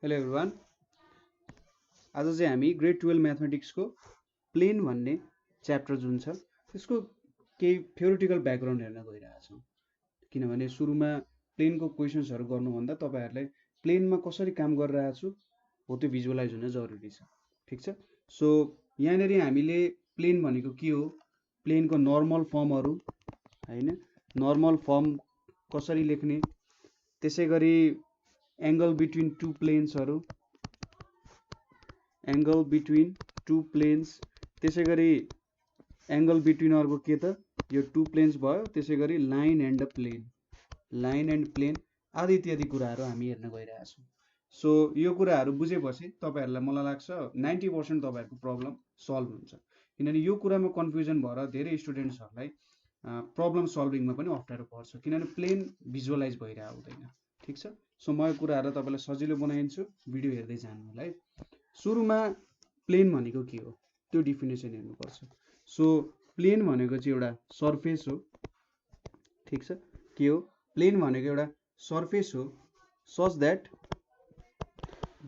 Hello everyone, आज चाहिँ हामी ग्रेड 12 म्याथमेटिक्सको प्लेन भन्ने च्याप्टर जुन छ त्यसको केही थ्योरिटिकल ब्याकग्राउन्ड हेर्न गइरहेछौँ। किनभने सुरुमा प्लेनको क्वेसन्सहरू गर्नुभन्दा तपाईँहरूलाई प्लेनमा कसरी काम गरिरहेको छु हो त्यो भिजुअलाइज हुन जरुरी छ। ठिक छ। सो यहाँनिर हामीले प्लेन भनेको के हो, प्लेनको नर्मल फर्महरू हैन, नर्मल फर्म कसरी लेख्ने, त्यसै गरी एंगल बिट्विन टू प्लेन्सहरू, एंगल बिट्विन टू प्लेन्स, त्यसै गरी एंगल बिट्विन अर्को के त यो टू प्लेन्स भयो, त्यसै गरी line and plane, line and plane आदि इत्यादि कुराहरू हामी हेर्न गइरहेछौँ। सो यो कुराहरू बुझेपछि तपाईहरुलाई मलाई लाग्छ 90% तपाईहरुको प्रब्लम सल्भ हुन्छ। किनभने यो कुरामा कन्फ्युजन भएर धेरै स्टुडेन्ट्सहरूलाई प्रब्लम सल्भिङमा पनि अप्ठ्यारो पर्छ, किनभने प्लेन भिजुअलाइज भइरहेको हुँदैन। ठिक छ। सो म यो कुराहरू तपाईलाई सजिलो बनाइदिन्छु, भिडियो हेर्दै जानु होला है। सुरुमा प्लेन भनेको के हो त्यो डिफिनेसन हेर्नुपर्छ। सो प्लेन भनेको चाहिँ एउटा सर्फेस हो। ठिक छ। के हो? प्लेन भनेको एउटा सर्फेस हो सच दैट,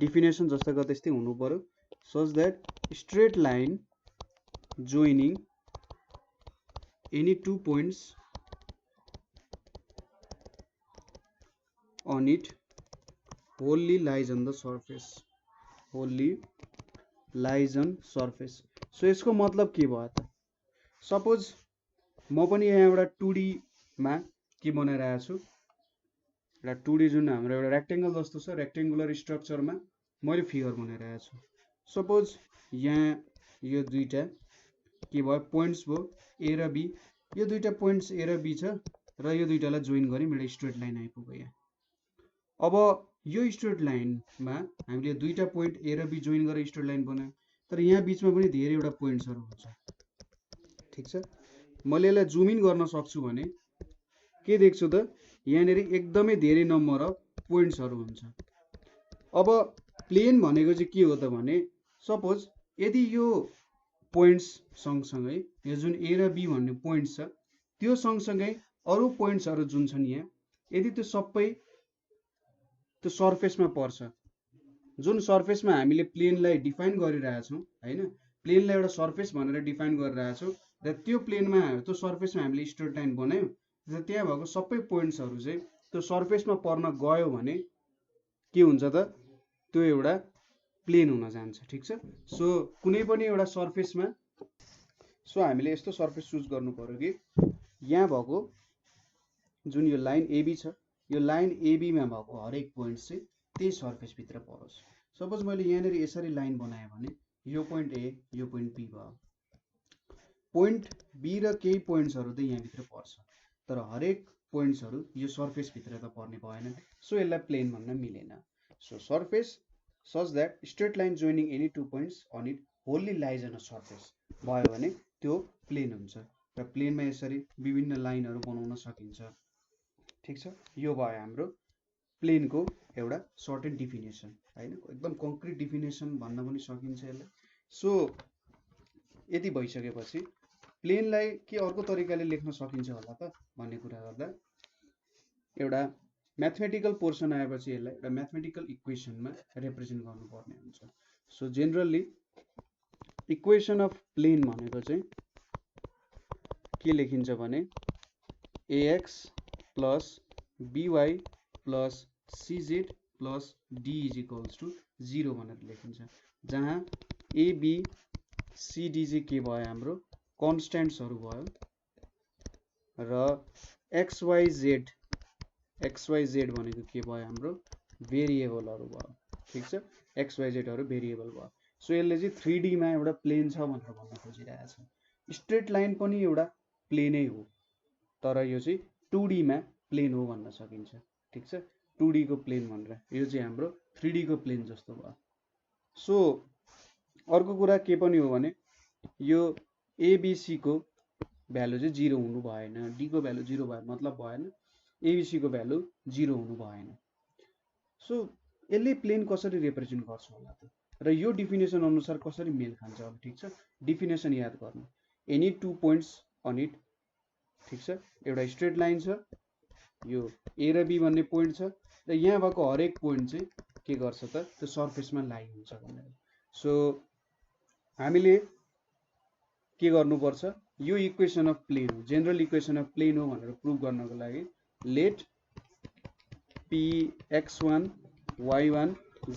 डिफिनेसन जस्ताको त्यस्तै हुनु पर्यो, such that straight line joining any two points on it wholly lies on the surface, wholly lies on surface। So यसको मतलब के भयो त? सपोज म पनि यहाँ एउटा 2D मा के बनाइरहेको छु, एउटा 2D जुन हाम्रो एउटा रेक्टेंगल जस्तो छ, रेक्टेंगुलर स्ट्रक्चरमा मैले फिगर बनाइरहेको छु। सपोज यहाँ यो दुईटा के भयो, पोइन्ट्स भयो ए र बी। यो दुईटा पोइन्ट्स ए र बी छ र यो दुईटालाई जोइन गरी मेरो स्ट्रेट लाइन आइपुग्यो यहाँ। अब यो स्ट्रेट लाइनमा हामीले दुईटा पोइन्ट ए र बी जोइन गरेर स्ट्रेट लाइन बनायौं, तर यहाँ बीचमा पनि धेरैवटा पोइन्ट्सहरू हुन्छ। ठिक छ। मैले यसलाई जुम इन गर्न सक्छु भने के देख्छु त, यहाँनिर एकदमै धेरै नम्बर अफ पोइन्ट्सहरू हुन्छ। अब प्लेन भनेको चाहिँ के हो त भने, सपोज यदि यो पोइन्ट्स सँगसँगै यो जुन ए र बी भन्ने पोइन्ट्स छ त्यो सँगसँगै अरू पोइन्ट्सहरू जुन छन् यहाँ, यदि त्यो सबै त्यो सर्फेसमा पर्छ, जुन सर्फेसमा हामीले प्लेनलाई डिफाइन गरिरहेछौँ हैन, प्लेनलाई एउटा सर्फेस भनेर डिफाइन गरिरहेछौँ र त्यो प्लेनमा त्यो सर्फेसमा हामीले स्ट्रेट लाइन बनायौँ र त्यहाँ भएको सबै पोइन्ट्सहरू चाहिँ त्यो सर्फेसमा पर्न गयो भने के हुन्छ त, त्यो एउटा प्लेन हुन जान्छ। ठिक छ। सो कुनै पनि एउटा सर्फेसमा, सो हामीले यस्तो सर्फेस चुज गर्नु पर्यो कि यहाँ भएको जुन यो लाइन एबी छ, यो लाइन एबी मा भएको हरेक पोइन्ट चाहिँ त्यही सर्फेस भित्र परोस्। सपोज मैले यहाँनिर यसरी लाइन बनाएँ भने यो पोइन्ट ए, यो पोइन्ट बी भयो। पोइन्ट बी र केही पोइन्ट्सहरू त यहाँ भित्र पर्छ, तर हरेक पोइन्ट्सहरू यो सर्फेस भित्र त पर्ने भएन। सो यसलाई प्लेन भन्न मिलेन। So surface such that straight line joining any two points on it wholly lies on a surface भयो भने त्यो प्लेन हुन्छ। र प्लेनमा यसरी विभिन्न लाइनहरू बनाउन सकिन्छ। ठिक छ। यो भयो हाम्रो प्लेनको एउटा सर्ट एन्ड डिफिनेसन हैन, एकदम कङ्क्रिट डिफिनेसन भन्न पनि सकिन्छ यसलाई। सो यदि भइसकेपछि प्लेनलाई के अर्को तरिकाले लेख्न सकिन्छ होला त भन्ने कुरा गर्दा, एउटा म्याथमेटिकल पोर्सन आएपछि यसलाई एउटा म्याथमेटिकल इक्वेसनमा रिप्रेजेन्ट गर्नुपर्ने हुन्छ। So generally equation of plane भनेको चाहिँ के लेखिन्छ भने ax plus by plus cz plus d is equals to 0 भनेर लेखिन्छ, जहाँ a b c d चाहिँ के भयो, हाम्रो कन्स्ट्यान्ट्सहरू भयो र xyz भनेको के भयो, हाम्रो भेरिएबलहरू भयो। ठिक छ। xyz हरू भेरिएबल भयो। सो यसले चाहिँ 3D मा एउटा प्लेन छ भनेर भन्न खोजिरहेछ। स्ट्रेट लाइन पनि एउटा प्लेनै हो, तर यो चाहिँ 2D मा प्लेन हो भन्न सकिन्छ। ठिक छ। 2D को प्लेन भनेर, यो चाहिँ हाम्रो 3D को प्लेन जस्तो भयो। सो अर्को कुरा के पनि हो भने यो एबिसी को भ्यालु चाहिँ 0 हुनु भएन, डी को भ्यालु 0 भयो मतलब भएन, एबिसी को भ्यालु 0 हुनु भएन। सो यसले प्लेन कसरी रिप्रेजेन्ट गर्छ होला त, र यो डिफिनेसन अनुसार कसरी मेल खान्छ अब। ठिक छ। डिफिनेसन याद गर्नु, any two points on it. ठिक छ। एउटा स्ट्रेट लाइन छ, यो ए र बी भन्ने पोइन्ट छ र यहाँ भएको हरेक पोइन्ट चाहिँ के गर्छ त त्यो सर्फेसमा लाई हुन्छ भनेर। सो हामीले के गर्नुपर्छ, यो इक्वेसन अफ प्लेन हो, जेनरल इक्वेसन अफ प्लेन हो भनेर प्रुभ गर्नको लागि late P x1 y1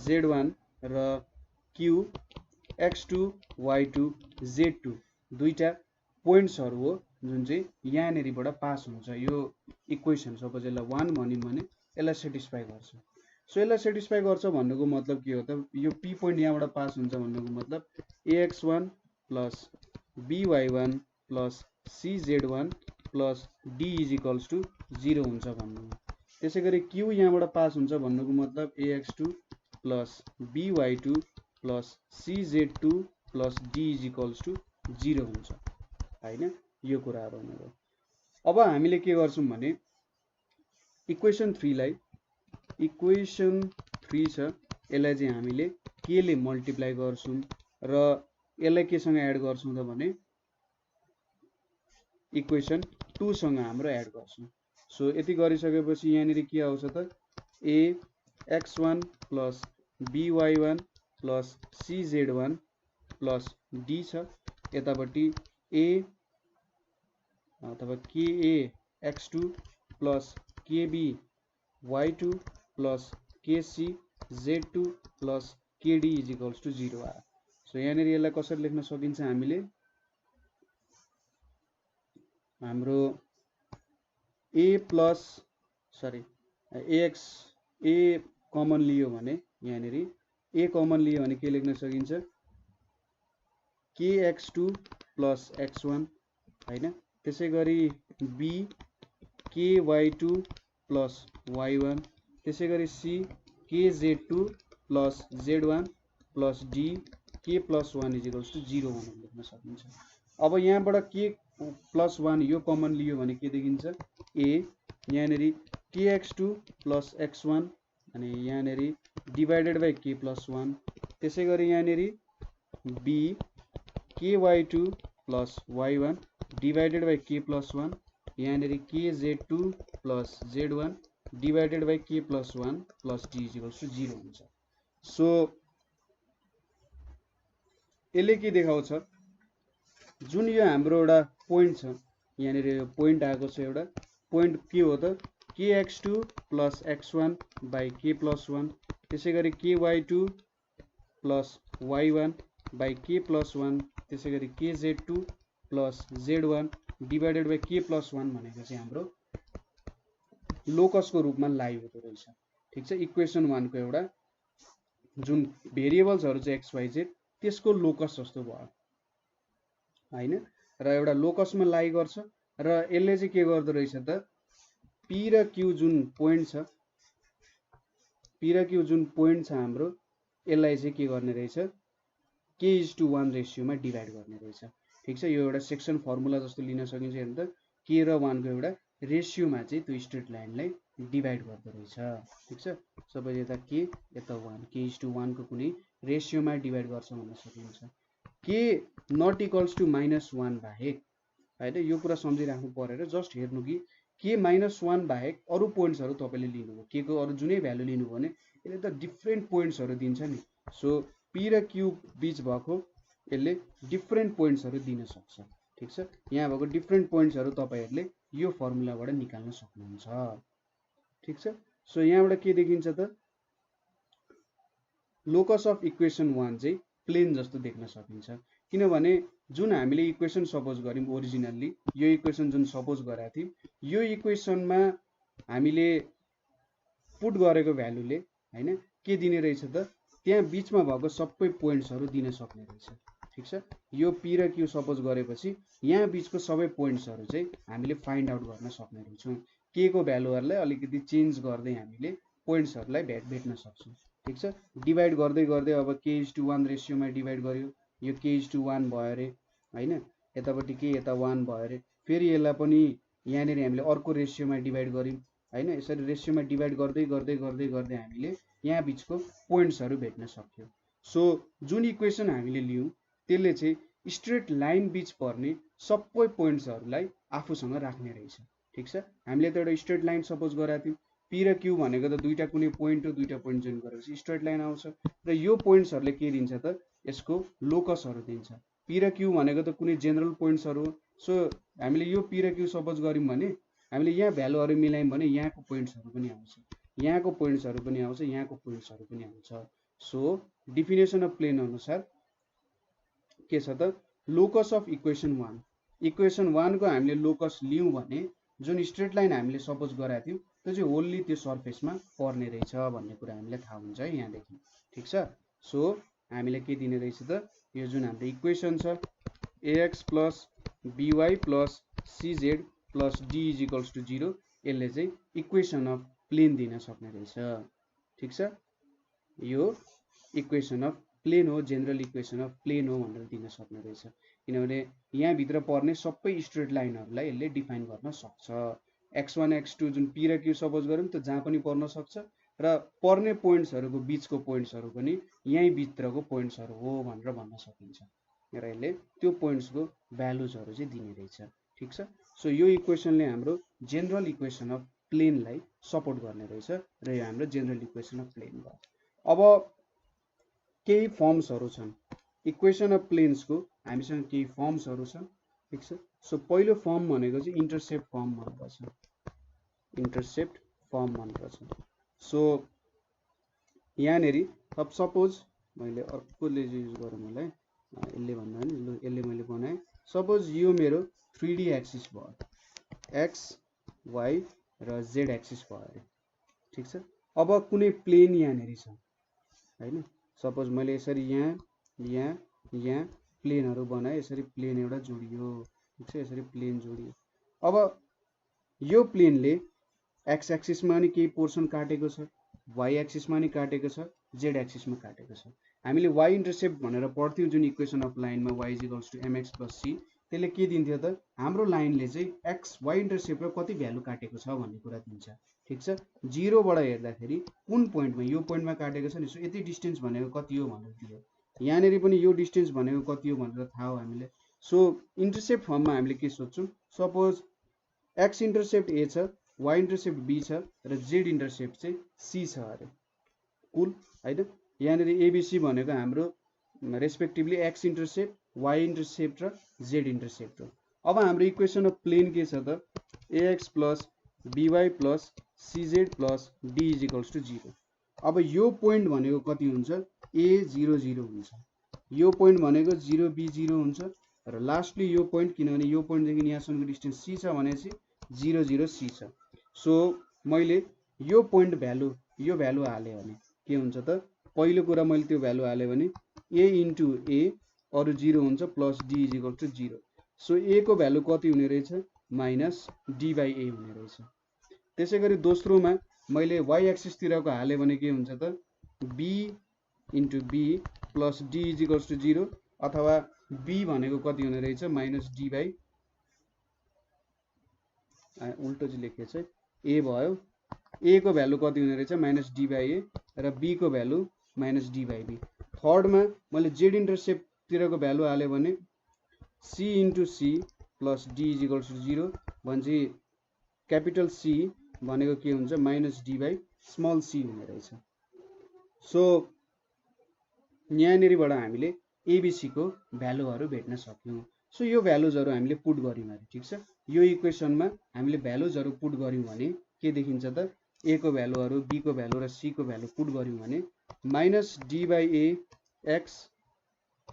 z1 र q x2 y2 z2 दुईटा पोइन्ट्सहरु हो जुन चाहिँ यहाँनेरिबाट पास हुन्छ। यो इक्वेसन सपोज यसलाई 1 भन्यौं भने यसलाई सेटिस्फाई गर्छ। सो यसलाई सेटिस्फाई गर्छ भन्नुको मतलब के हो त, यो p पोइन्ट यहाँबाट पास हुन्छ भन्नुको मतलब ax1 plus by1 plus cz1 plus d is equals to 0 हुन्छ भन्नु। त्यसैगरी q यहाँबाट पास हुन्छ भन्नुको मतलब ax2 plus by2 plus cz2 plus d is equals to 0 हुन्छ हैन। यो कुरा भनेको अब हामीले के गर्छौं भने इक्वेसन 3 लाई, इक्वेसन 3 छ यसलाई चाहिँ हामीले के ले मल्टिप्लाई गर्छौं र यसलाई केसँग एड गर्छौं त भने इक्वेसन 2 सँग हाम्रो एड गर्छौं। सो यति गरिसकेपछि यहाँनेरि के आउँछ त ax1 plus by1 plus cz1 plus d छ, यतापट्टि a अथवा kax2 plus kby2 plus kcz2 plus kd is equals to 0 आयो। सो यहाँनेरि यसलाई कसरी लेख्न सकिन्छ, हामीले हाम्रो a प्लस a कमन लियो भने यहाँनेरि a कमन लियो भने के लेख्न सकिन्छ kx2 प्लस x1 हैन। त्यसैगरी b ky2 प्लस y1, त्यसैगरी c kz2 plus z1 plus d k plus 1 is equals to 0 भनेर लेख्न सकिन्छ। अब यहाँबाट k प्लस 1 यो कमन लियो भने के देखिन्छ a यहाँनेरि kx2 प्लस x1 अनि यहाँनेरि डिवाइडेड बाइ k प्लस 1, त्यसैगरी यहाँनेरि b ky2 plus y1 divided by k plus 1, यहाँनेरि kz2 plus z1 divided by k plus 1 plus d is equals to 0 हुन्छ। सो यसले के देखाउँछ, जुन यो हाम्रो एउटा पोइन्ट छ यहाँनेरि यो पोइन्ट आएको छ, एउटा पोइन्ट के हो त kx2 plus x1 by k plus 1, त्यसैगरी ky2 plus y1 by k plus 1, त्यसैगरी kz2 plus z1 divided by k plus 1 भनेको चाहिँ हाम्रो लोकसको रूपमा लाई हुँदो रहेछ। ठीक छ, इक्वेसन 1 को एउटा जुन भेरिएबल्सहरु चाहिँ x y z त्यसको लोकस जस्तो भयो हैन, र एउटा लोकसमा लाई गर्छ र यसले चाहिँ के गर्दो रहेछ त p र q जुन पोइन्ट छ, p र q जुन पोइन्ट छ हाम्रो यसलाई चाहिँ के गर्ने रहेछ k:1 रेशियोमा डिवाइड गर्ने रहेछ। ठीक छ, यो एउटा सेक्सन फर्मुला जस्तो लिन सकिन्छ हेर्नु त, k र 1 को एउटा रेशियोमा चाहिँ त्यो स्ट्रेट लाइनलाई डिवाइड गर्दो रहेछ। ठीक छ, सबै यता k यता 1 k:1 को कुनै रेशियोमा डिवाइड गर्छ भन्न सकिन्छ। k नट इक्वल्स टु -1 बाहेक हैन, यो कुरा सम्झिराख्नु परेर जस्ट हेर्नु कि k -1 बाहेक अरु पोइन्ट्सहरु तपाईले लिनुभयो, k को अरु जुनै भ्यालु लिनु भने यसले त डिफरेन्ट पोइन्ट्सहरु दिन्छ नि। सो p र q बीच भएको यसले डिफरेन्ट पोइन्ट्सहरु दिन सक्छ। ठीक छ, यहाँ भएको डिफरेन्ट पोइन्ट्सहरु तपाईहरुले यो फर्मुलाबाट निकाल्न सक्नुहुन्छ। ठीक छ, सो यहाँबाट के देखिन्छ त लोकस अफ इक्वेसन 1 चाहिँ प्लेन जस्तो देख्न सकिन्छ, किनभने जुन हामीले इक्वेसन सपोज गर्यौं ओरिजिनल्ली, यो इक्वेसन जुन सपोज गरेका थियौं, यो इक्वेसनमा हामीले पुट गरेको भ्यालुले हैन के दिने रहेछ त त्यहाँ बीचमा भएको सबै पोइन्ट्सहरु दिन सक्ने रहेछ। ठीक छ, यो p र q सपोज गरेपछि यहाँ बीचको सबै पोइन्ट्सहरु चाहिँ हामीले फाइन्ड आउट गर्न सक्ने रहेछौं। k को भ्यालुहरुलाई अलिकति चेन्ज गर्दै हामीले पोइन्ट्सहरुलाई भेट्न सक्छौं। ठीक छ, डिवाइड गर्दै गर्दै अब k:1 रेशियोमा डिवाइड गर्यो, यो k:1 भयो रे हैन, यतापट्टि k यता 1 भयो रे, फेरि यसलाई पनि यहाँनेरि हामीले अर्को रेशियोमा डिवाइड गर्यौं हैन, यसरी रेशियोमा डिवाइड गर्दै गर्दै गर्दै गर्दै हामीले यहाँ बीचको पोइन्ट्सहरु भेट्न सक्यौं। सो जुन इक्वेसन हामीले लियौं त्यसले चाहिँ स्ट्रेट लाइन बीच पर्ने सबै पोइन्ट्सहरुलाई आफूसँग राख्ने रहेछ। ठीक छ, हामीले त एउटा स्ट्रेट लाइन सपोज गरेका थियौं, पी र क्यू भनेको त दुईटा कुनै पोइन्ट हो, दुईटा पोइन्ट जोइन गरेपछि स्ट्रेट लाइन आउँछ र यो पोइन्ट्सहरूले के दिन्छ त यसको लोकसहरू दिन्छ। पी र क्यू भनेको त कुनै जेनरल पोइन्ट्सहरू हो। सो हामीले यो पी र क्यू सपोज गऱ्यौँ भने हामीले यहाँ भ्यालुहरू मिलायौँ भने यहाँको पोइन्ट्सहरू पनि आउँछ, यहाँको पोइन्ट्सहरू पनि आउँछ, यहाँको पोइन्ट्सहरू पनि आउँछ। सो डिफिनेसन अफ प्लेन अनुसार के छ त लोकस अफ इक्वेसन 1, इक्वेसन 1 को हामीले लोकस लियौँ भने जुन स्ट्रेट लाइन हामीले सपोज गराएको थियौँ त्यो चाहिँ होल्ली त्यो सर्फेसमा पर्ने रहेछ भन्ने कुरा हामीलाई थाहा हुन्छ है यहाँदेखि। ठिक छ। सो हामीले के दिने रहेछ त यो जुन हाम्रो इक्वेसन छ ax plus by plus cz plus d is equals to 0 यसले चाहिँ इक्वेसन अफ प्लेन दिन सक्ने रहेछ। ठिक छ। यो इक्वेसन अफ प्लेन हो, जेनरल इक्वेसन अफ प्लेन हो भनेर दिन सक्ने रहेछ, किनभने यहाँभित्र पर्ने सबै स्ट्रेट लाइनहरूलाई यसले डिफाइन गर्न सक्छ। x1 x2 जुन पी र क्यू सपोज गऱ्यौँ त जहाँ पनि पर्न सक्छ र पर्ने पोइन्ट्सहरूको बिचको पोइन्ट्सहरू पनि यहीँ भित्रको पोइन्ट्सहरू हो भनेर भन्न सकिन्छ र यसले त्यो पोइन्ट्सको भ्यालुजहरू चाहिँ दिने रहेछ। ठिक छ। सो यो इक्वेसनले हाम्रो जेनरल इक्वेसन अफ प्लेनलाई सपोर्ट गर्ने रहेछ र यो हाम्रो जेनरल इक्वेसन अफ प्लेन भयो। अब केही फर्म्सहरू छन् इक्वेसन अफ प्लेन्सको, हामीसँग केही फर्म्सहरू छन्। ठिक छ। सो पहिलो फर्म भनेको चाहिँ इन्टरसेप्ट फर्म भन्दछ, इन्टरसेप्ट फर्म भन्दछ। सो यहाँनेरि अब सपोज मैले अर्कोले युज गरौँ होला है, यसले भन्दा नि यसले मैले बनाएँ। सपोज यो मेरो 3D एक्सिस भयो, एक्स वाई र जेड एक्सिस भयो अरे। ठिक छ। अब कुनै प्लेन यहाँनेरि छ हैन, सपोज मैले यसरी यहाँ प्लेनहरू बनाएँ, यसरी प्लेन एउटा जोडियो। ठिक छ। यसरी प्लेन जोडियो। अब यो प्लेनले एक्स एक्सिसमा नि केही पोर्सन काटेको छ, वाई एक्सिसमा नि काटेको छ, जेड एक्सिसमा काटेको छ। हामीले वाई इन्टरसेप्ट भनेर पढ्थ्यौँ जुन इक्वेसन अफ लाइनमा Y is equals to MX plus C, त्यसले के दिन्थ्यो त हाम्रो लाइनले चाहिँ एक्स वाई इन्टरसेप्टमा कति भ्यालु काटेको छ भन्ने कुरा दिन्छ। ठिक छ। 0 बाट हेर्दाखेरि कुन पोइन्टमा, यो पोइन्टमा काटेको छ नि, सो यति डिस्टेन्स भनेको कति हो भनेर दियो। यहाँनेरि पनि यो डिस्टेन्स भनेको कति हो भनेर थाहा हो हामीले। सो इन्टरसेप्ट फर्ममा हामीले के सोध्छौँ, सपोज एक्स इन्टरसेप्ट ए छ, वाई इन्टरसेप्ट बी छ र जेड इन्टरसेप्ट चाहिँ सी छ अरे। कुल हैन, यहाँनेरि एबिसी भनेको हाम्रो respectively X intercept, Y intercept र जेड इन्टरसेप्ट हो। अब हाम्रो इक्वेसन अफ प्लेन के छ त ax plus by plus cz plus d is equals to 0। अब यो पोइन्ट भनेको कति हुन्छ, a0 0 हुन्छ, यो पोइन्ट भनेको 0 b0 हुन्छ र लास्टली यो पोइन्ट, किनभने यो पोइन्टदेखि यहाँसम्मको डिस्टेन्स c छ भनेपछि 0 0 c छ। सो मैले यो पोइन्ट भ्यालु, यो भ्यालु हालेँ भने के हुन्छ त, पहिलो कुरा मैले त्यो भ्यालु हालेँ भने a इन्टु a अरू 0 हुन्छ plus d is equal to 0। So a को भ्यालु कति हुने रहेछ, माइनस d बाई a हुने रहेछ। त्यसै गरी दोस्रोमा मैले y एक्सिसतिरको हालेँ भने के हुन्छ त b into b plus d is equals to 0, अथवा b भनेको कति हुने रहेछ माइनस d बाई, उल्टो चाहिँ लेखेको छ, a भयो, a को भ्यालु कति हुने रहेछ माइनस d बाई a र b को value minus d by b। थर्डमा मैले जेड इन्टरसेप्टतिरको भ्यालु हालेँ भने c into c plus d is equals to 0 भनेपछि क्यापिटल C भनेको के हुन्छ minus d by small c हुने रहेछ। सो यहाँनेरिबाट हामीले एबिसी को भ्यालुहरू भेट्न सक्यौँ। सो यो भ्यालुजहरू हामीले पुट गर्यौँ अरे। ठिक छ। यो इक्वेसनमा हामीले भ्यालुजहरू पुट गर्यौँ भने के देखिन्छ त, a को भ्यालुहरू, b को भ्यालु र c को भ्यालु पुट गर्यौँ भने minus d by a x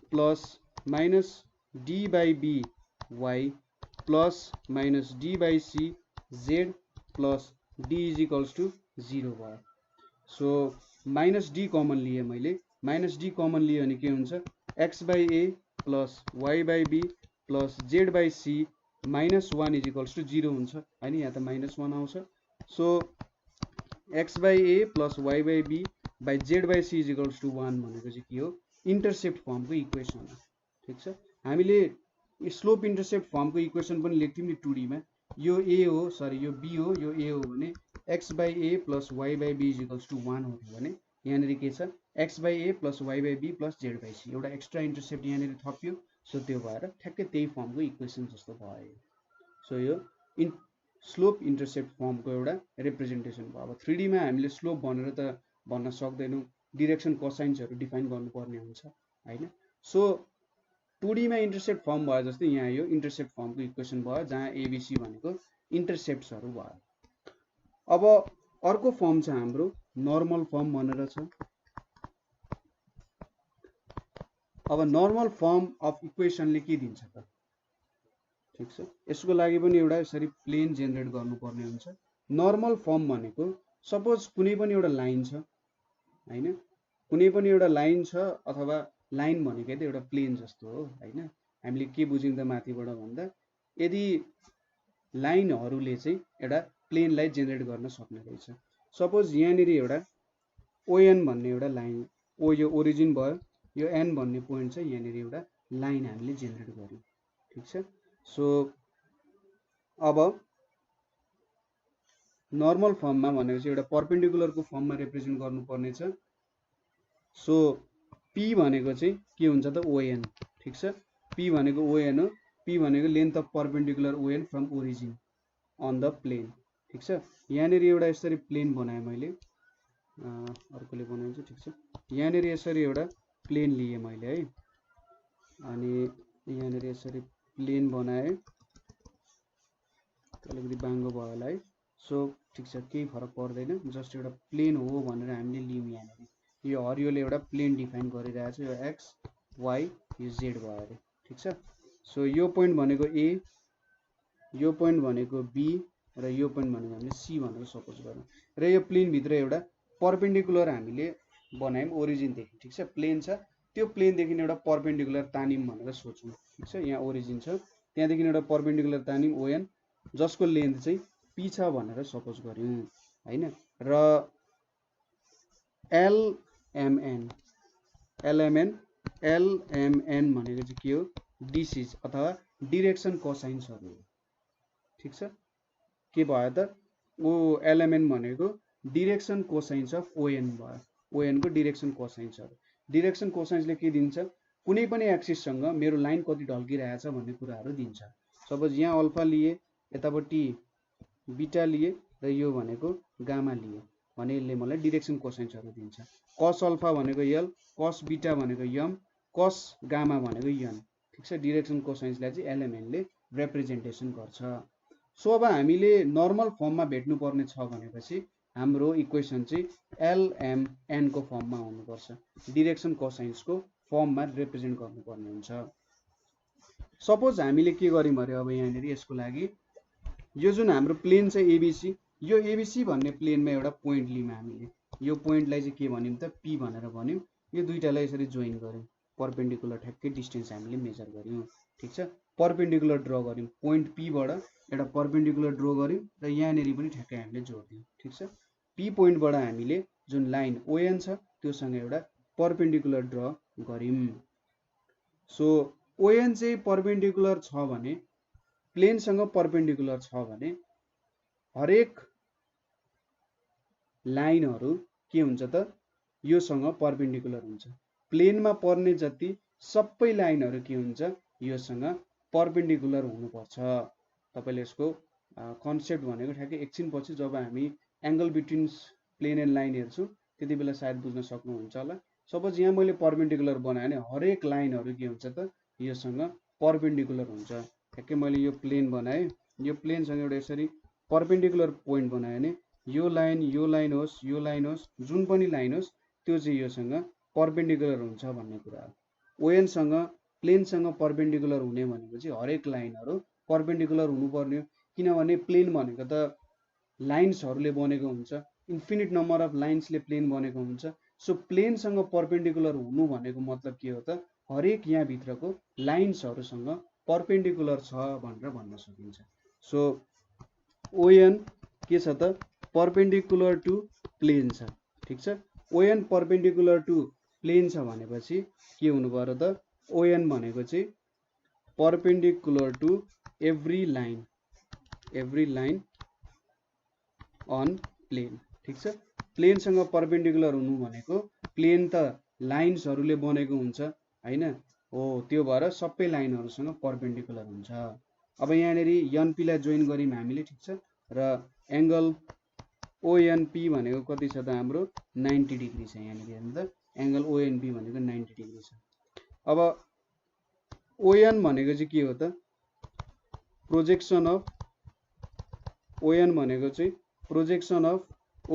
plus minus d by b y plus minus d by c z plus d is equals to 0 भयो। सो माइनस d कमन लिएँ मैले, minus d common लियो भने के हुन्छ x by a plus y by b plus z by c minus 1 is equals to 0 हुन्छ हैन, यहाँ त माइनस 1 आउँछ। So x by a plus y by b by z by c is equals to 1 भनेको चाहिँ के हो, intercept फर्मको equation हो। ठिक छ। हामीले स्लोप इन्टरसेप्ट फर्मको इक्वेसन पनि लेख्थ्यौँ नि 2D मा, यो a हो, सरी यो b हो, यो a हो भने x by a plus y by b is equals to 1 हो भने यहाँनेरि के छ x by a plus y by b plus z by c, एउटा एक्स्ट्रा इन्टरसेप्ट यहाँनेरि थप्यो। सो त्यो भएर ठ्याक्कै त्यही फर्मको इक्वेसन जस्तो भयो। सो यो स्लोप इन्टरसेप्ट फर्मको एउटा रिप्रेजेन्टेसन भयो। अब 3D मा हामीले स्लोप भनेर त भन्न सक्दैनौँ, डिरेक्सन कोसाइन्सहरू डिफाइन गर्नुपर्ने हुन्छ हैन। सो 2D मा इन्टरसेप्ट फर्म भयो जस्तै यहाँ यो इन्टरसेप्ट फर्मको इक्वेसन भयो जहाँ एबिसी भनेको इन्टरसेप्ट्सहरू भयो। अब अर्को फर्म छ हाम्रो नर्मल फर्म भनेर छ। अब नर्मल फर्म अफ इक्वेसनले के दिन्छ त, ठीक छ, यसको लागि पनि एउटा यसरी प्लेन जेनेरेट गर्नुपर्ने हुन्छ। नर्मल फर्म भनेको सपोज कुनै पनि एउटा लाइन छ हैन, कुनै पनि एउटा लाइन छ अथवा लाइन भनेकै त एउटा प्लेन जस्तो हो हैन। हामीले के बुझ्यौँ त माथिबाट भन्दा, यदि लाइनहरूले चाहिँ एउटा प्लेनलाई जेनेरेट गर्न सक्ने रहेछ। सपोज यहाँनिर एउटा ओएन भन्ने एउटा लाइन, ओ यो ओरिजिन भयो, यो एन भन्ने पोइन्ट छ, यहाँनिर एउटा लाइन हामीले जेनेरेट गर्यौँ, ठीक छ। सो अब नर्मल फर्ममा भनेपछि एउटा पर्पेन्डिकुलरको फर्ममा रिप्रेजेन्ट गर्नुपर्ने छ। सो पी भनेको चाहिँ के हुन्छ त ओएन, ठीक छ। पी भनेको ओएन हो, पी भनेको length of perpendicular ON from origin on the plane, ठीक छ। यहाँनिर एउटा यसरी प्लेन बनाएँ मैले, अर्कोले बनाइन्छ, ठीक छ। यहाँनिर यसरी एउटा प्लेन लिएँ मैले है, अनि यहाँनिर यसरी प्लेन बनाएँ, अलिकति बाङ्गो भयो होला है। सो ठिक छ, केही फरक पर्दैन, जस्ट एउटा प्लेन हो भनेर हामीले लियौँ। यहाँनिर यो हरियोले एउटा प्लेन डिफाइन गरिरहेछ, यो एक्स वाई यो जेड भयो अरे, ठिक छ। सो यो पोइन्ट भनेको ए, यो पोइन्ट भनेको बी र यो पोइन्ट भनेको हामीले सी भनेर सपोज गरौँ। र यो प्लेनभित्र एउटा पर्पेन्डिकुलर हामीले बनायौँ ओरिजिनदेखि, ठिक छ। प्लेन छ, त्यो प्लेनदेखि एउटा पर्पेन्डिकुलर तानिम भनेर सोचौँ, ठिक छ। यहाँ ओरिजिन छ, त्यहाँदेखि एउटा पर्पेन्डिकुलर तानिम ओएन जसको लेन्थ चाहिँ पी छ भनेर सपोज गऱ्यौँ हैन। र एलएमएन भनेको चाहिँ के हो, डिसिज अथवा डिरेक्सन कोसाइन्सहरू हो, ठिक छ। के भयो त, ओ एलएमएन भनेको डिरेक्सन कोसाइन्स अफ ओएन भयो, ओएन को डिरेक्सन कोसाइन्सहरू। डिरेक्सन कोसाइन्सले के दिन्छ, कुनै पनि एक्सिससँग मेरो लाइन कति ढल्किरहेछ भन्ने कुराहरू दिन्छ। सपोज यहाँ अल्फा लिए, यतापट्टि बीटा लिए र यो भनेको गामा लिए भने यसले मलाई डिरेक्सन कोसाइन्सहरू दिन्छ। कस अल्फा भनेको एल, कस बीटा भनेको एम, कस गामा भनेको एन, ठिक छ। डिरेक्सन कोसाइन्सलाई चाहिँ एलएमएनले रिप्रेजेन्टेसन गर्छ। सो अब हामीले नर्मल फर्ममा भेट्नु पर्ने छ भनेपछि हाम्रो इक्वेसन चाहिँ एलएमएन को फर्ममा हुनुपर्छ, डिरेक्सन कोसाइन्सको फर्ममा रिप्रेजेन्ट गर्नुपर्ने हुन्छ। सपोज हामीले के गर्यौँ अरे, अब यहाँनिर यसको लागि यो जुन हाम्रो प्लेन छ एबिसी, यो एबिसी भन्ने प्लेनमा एउटा पोइन्ट लियौँ हामीले, यो पोइन्टलाई चाहिँ के भन्यौँ त पी भनेर भन्यौँ। यो दुईटालाई यसरी जोइन गऱ्यौँ, पर्पेन्डिकुलर ठ्याक्कै डिस्टेन्स हामीले मेजर गऱ्यौँ, ठिक छ। पर्पेन्डिकुलर ड्र गऱ्यौँ, पोइन्ट पीबाट एउटा पर्पेन्डिकुलर ड्र गऱ्यौँ र यहाँनिर पनि ठ्याक्कै हामीले जोड्यौँ, ठिक छ। पी पोइन्टबाट हामीले जुन लाइन ओएन छ त्योसँग एउटा पर्पेन्डिकुलर ड्र गऱ्यौँ। सो ओएन चाहिँ पर्पेन्डिकुलर छ भने, प्लेनसँग पर्पेन्डिकुलर छ भने हरेक लाइनहरू के हुन्छ त, योसँग पर्पेन्डिकुलर हुन्छ। प्लेनमा पर्ने जति सबै लाइनहरू के हुन्छ, योसँग पर्पेन्डिकुलर हुनुपर्छ। तपाईले यसको कन्सेप्ट भनेको ठ्याक्कै एकछिन पछि जब हामी angle between plane and line हेर्छौँ त्यति बेला सायद बुझ्न सक्नुहुन्छ होला। सपोज यहाँ मैले पर्पेन्डिकुलर बनाएँ भने हरेक लाइनहरू के हुन्छ त, योसँग पर्पेन्डिकुलर हुन्छ। ठ्याक्कै मैले यो प्लेन बनाएँ, यो प्लेनसँग एउटा यसरी पर्पेन्डिकुलर पोइन्ट बनाएँ भने यो लाइन होस्, यो लाइन होस्, जुन पनि लाइन होस् त्यो चाहिँ योसँग पर्पेन्डिकुलर हुन्छ भन्ने कुरा हो। ओएनसँग प्लेनसँग पर्पेन्डिकुलर हुने भनेको चाहिँ हरेक लाइनहरू पर्पेन्डिकुलर हुनुपर्ने हो, किनभने प्लेन भनेको त लाइन्सहरूले बनेको हुन्छ, इन्फिनिट नम्बर अफ लाइन्सले प्लेन बनेको हुन्छ। सो प्लेनसँग पर्पेन्डिकुलर हुनु भनेको मतलब के हो त, हरेक यहाँ भित्रको लाइन्सहरूसँग पर्पेन्डिकुलर छ भनेर भन्न सकिन्छ। सो ओएन के छ त, पर्पेन्डिकुलर टु प्लेन छ, ठिक छ। ओएन पर्पेन्डिकुलर टु प्लेन छ भनेपछि के हुनु पर्यो त, ओएन भनेको चाहिँ perpendicular to every line on plane, ठिक छ। प्लेनसँग पर्पेन्डिकुलर हुनु भनेको प्लेन त लाइन्सहरूले बनेको हुन्छ हैन, हो, त्यो भएर सबै लाइनहरूसँग पर्पेन्डिकुलर हुन्छ। अब यहाँनिर एनपी लाई जोइन गर्यौँ हामीले, ठिक छ। र एंगल ONP भनेको कति छ त हाम्रो 90 डिग्री छ। यहाँनिर हेर्नु त एंगल ONP भनेको 90 डिग्री छ। अब ON भनेको चाहिँ के हो त प्रोजेक्सन अफ ON भनेको चाहिँ projection of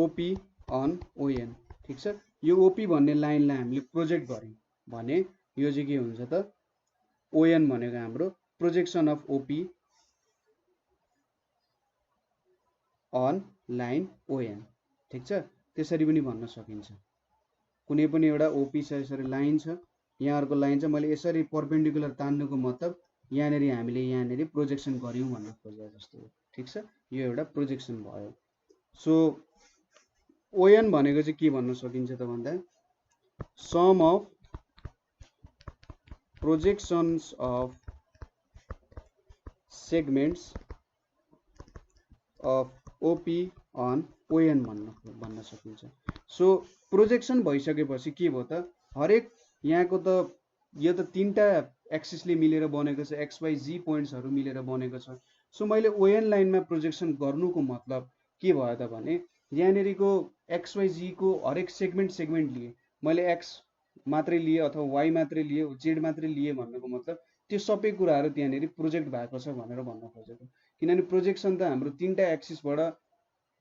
OP on ON। ठीक छ, यो OP भन्ने लाइनलाई हामीले प्रोजेक्ट गर्यौं भने यो चाहिँ के हुन्छ त ON भनेको हाम्रो projection of OP on line ON। ठीक छ, त्यसरी पनि भन्न सकिन्छ। कुनै पनि एउटा OP छ, यसरी लाइन छ, यहाँ अर्को लाइन छ, मैले यसरी परपेन्डिकुलर तान्नुको मतलब यहाँनिर हामीले यहाँनिर प्रोजेक्सन गर्यौं भन्न खोजेको जस्तो हो। ठीक छ, यो एउटा प्रोजेक्सन भयो। सो ON भनेको चाहिँ के भन्न सकिन्छ त भन्दा sum of projections of segments of OP on ON भन्न सकिन्छ। सो प्रोजेक्सन भइसकेपछि के भयो त हरेक यहाँको त यो त तीनटा एक्सिसले मिलेर बनेको छ, XYZ पोइन्ट्सहरु मिलेर बनेको छ। सो मैले ON लाइनमा प्रोजेक्सन गर्नुको मतलब के भयो त भने यहाँनिरको XYZ को हरेक सेगमेन्ट लिए, मैले X मात्रै लिए अथवा Y मात्रै लिए, Z मात्रै लिए भन्नुको मतलब त्यो सबै कुराहरु त्यहाँनिर प्रोजेक्ट भएको छ भनेर भन्न खोजेको। किनभने प्रोजेक्सन त हाम्रो तीनटा एक्सिसबाट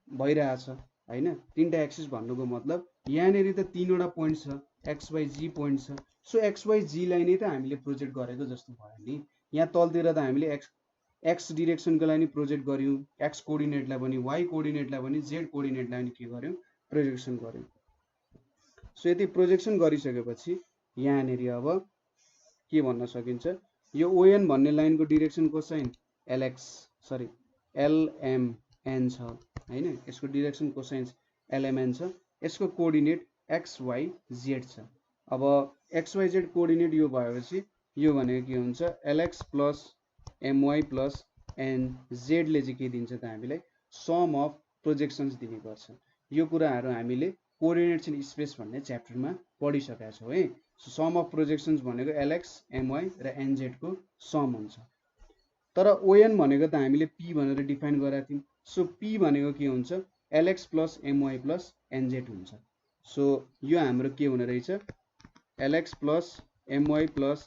भइरहेछ हैन। तीनटा एक्सिस भन्नुको मतलब यहाँनिर त तीनवटा पोइन्ट छ, XYZ पोइन्ट छ। सो XYZ लाई नै त हामीले प्रोजेक्ट गरेको जस्तो भयो नि। यहाँ तलतिर त हामीले X डिरेक्सनको लागि प्रोजेक्ट गर्यौं, X कोअर्डिनेटलाई पनि, Y कोअर्डिनेटलाई पनि, Z कोअर्डिनेटलाई पनि के गर्यौं प्रोजेक्सन गर्यौं। सो यति प्रोजेक्सन गरिसकेपछि यहाँनिर अब के भन्न सकिन्छ यो ON भन्ने लाइनको डिरेक्सन कोसाइन LMN छ हैन। यसको डिरेक्सन कोसाइन LMN छ, यसको कोअर्डिनेट XYZ छ। अब XYZ कोअर्डिनेट यो भएपछि यो भनेको के हुन्छ LX plus MY plus NZ ले चाहिँ के दिन्छ त हामीलाई सम अफ प्रोजेक्सन्स दिने गर्छ। यो कुराहरु हामीले कोअर्डिनेट्स इन स्पेस भन्ने च्याप्टरमा पढिसकेका छौं है। सम अफ प्रोजेक्सन्स भनेको LX, MY र NZ को सम हुन्छ। तर ON भनेको त हामीले P भनेर डिफाइन गरेका थियौं। सो P भनेको के हुन्छ LX plus MY plus NZ हुन्छ। सो यो हाम्रो के हुने रहेछ LX plus MY plus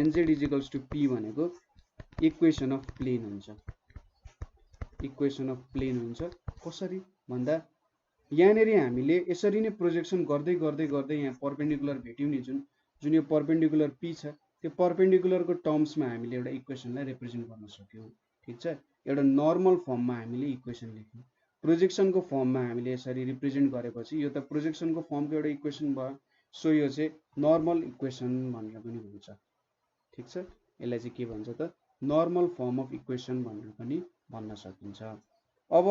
NZ equals to P भनेको इक्वेसन अफ प्लेन हुन्छ। इक्वेसन अफ प्लेन हुन्छ कसरी भन्दा यहाँनिर हामीले यसरी नै प्रोजेक्सन गर्दै गर्दै गर्दै यहाँ परपेन्डिकुलर भेट्यौं नि जुन यो परपेन्डिकुलर P छ, त्यो परपेन्डिकुलरको टर्म्समा हामीले एउटा इक्वेसनलाई रिप्रेजेन्ट गर्न सक्यौं। ठीक छ, एउटा नर्मल फर्ममा हामीले इक्वेसन लेख्यौं। प्रोजेक्सनको फर्ममा हामीले यसरी रिप्रेजेन्ट गरेपछि यो त प्रोजेक्सनको फर्मको एउटा इक्वेसन भयो। सो यो चाहिँ नर्मल इक्वेसन भनेर पनि हुन्छ। ठीक छ, यसलाई चाहिँ के भन्छ त नर्मल फर्म अफ इक्वेसन भनेर पनि भन्न सकिन्छ। अब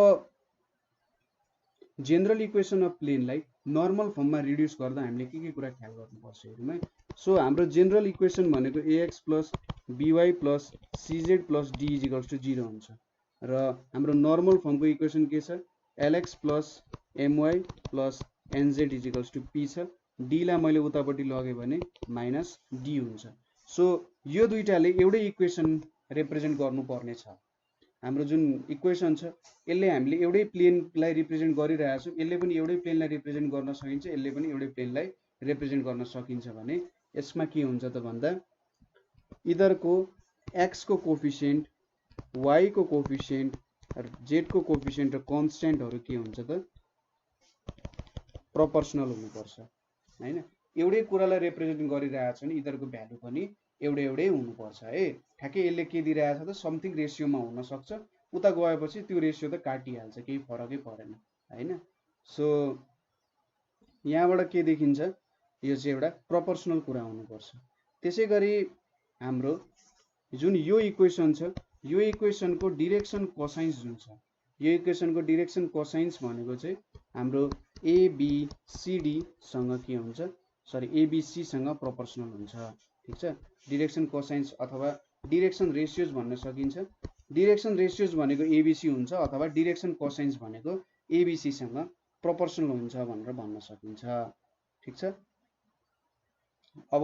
जेनरल इक्वेसन अफ प्लेनलाई नर्मल फर्ममा रिड्युस गर्दा हामीले के कुरा ख्याल गर्नुपर्छ हेरौँ है। सो हाम्रो जेनरल इक्वेसन भनेको AX plus BY plus CZ plus D equals to 0 हुन्छ र हाम्रो नर्मल फर्मको इक्वेसन के छ LX plus MY plus NZ equals to P छ। D लाई मैले उतापट्टि लगे भने माइनस D हुन्छ। सो यो दुईटाले एउटै इक्वेसन रिप्रेजेन्ट गर्नुपर्ने छ। हाम्रो जुन इक्वेसन छ यसले हामीले एउटै प्लेनलाई रिप्रेजेन्ट गरिरहेका छौं, यसले पनि एउटै प्लेनलाई रिप्रेजेन्ट गर्न सकिन्छ, यसले पनि एउटै प्लेनलाई रिप्रेजेन्ट गर्न सकिन्छ भने यसमा के हुन्छ त भन्दा इदर को X को कोफिसिएन्ट, Y को कोफिसिएन्ट र Z को कोफिसिएन्ट र कन्स्ट्यान्टहरु के हुन्छ त प्रोपोर्सनल हुनुपर्छ हैन। एउटै कुरालाई रिप्रेजेन्ट गरिरहेका छन् इदरको भ्यालु पनि एउटै हुनुपर्छ है। ठ्याक्कै यसले के दिइरहेछ त समथिङ रेशियोमा हुन सक्छ, उता गएपछि त्यो रेशियो त काटिहाल्छ, केही फरकै परेन हैन। सो यहाँबाट के देखिन्छ यो चाहिँ एउटा प्रोपोर्सनल कुरा हुनुपर्छ। त्यसैगरी हाम्रो जुन यो इक्वेसन छ यो इक्वेसनको डिरेक्सन कोसाइन्स जुन छ यो इक्वेसनको डिरेक्सन कोसाइन्स भनेको चाहिँ हाम्रो ABCD सँग के हुन्छ सरी ABC सँग प्रोपोर्सनल हुन्छ। ठीक छ, डिरेक्सन कोसाइन्स अथवा डिरेक्सन रेशियोज भन्न सकिन्छ। डिरेक्सन रेशियोज भनेको ABC हुन्छ अथवा डिरेक्सन कोसाइन्स भनेको ABC सँग प्रोपोर्सनल हुन्छ भनेर भन्न सकिन्छ। ठीक छ, अब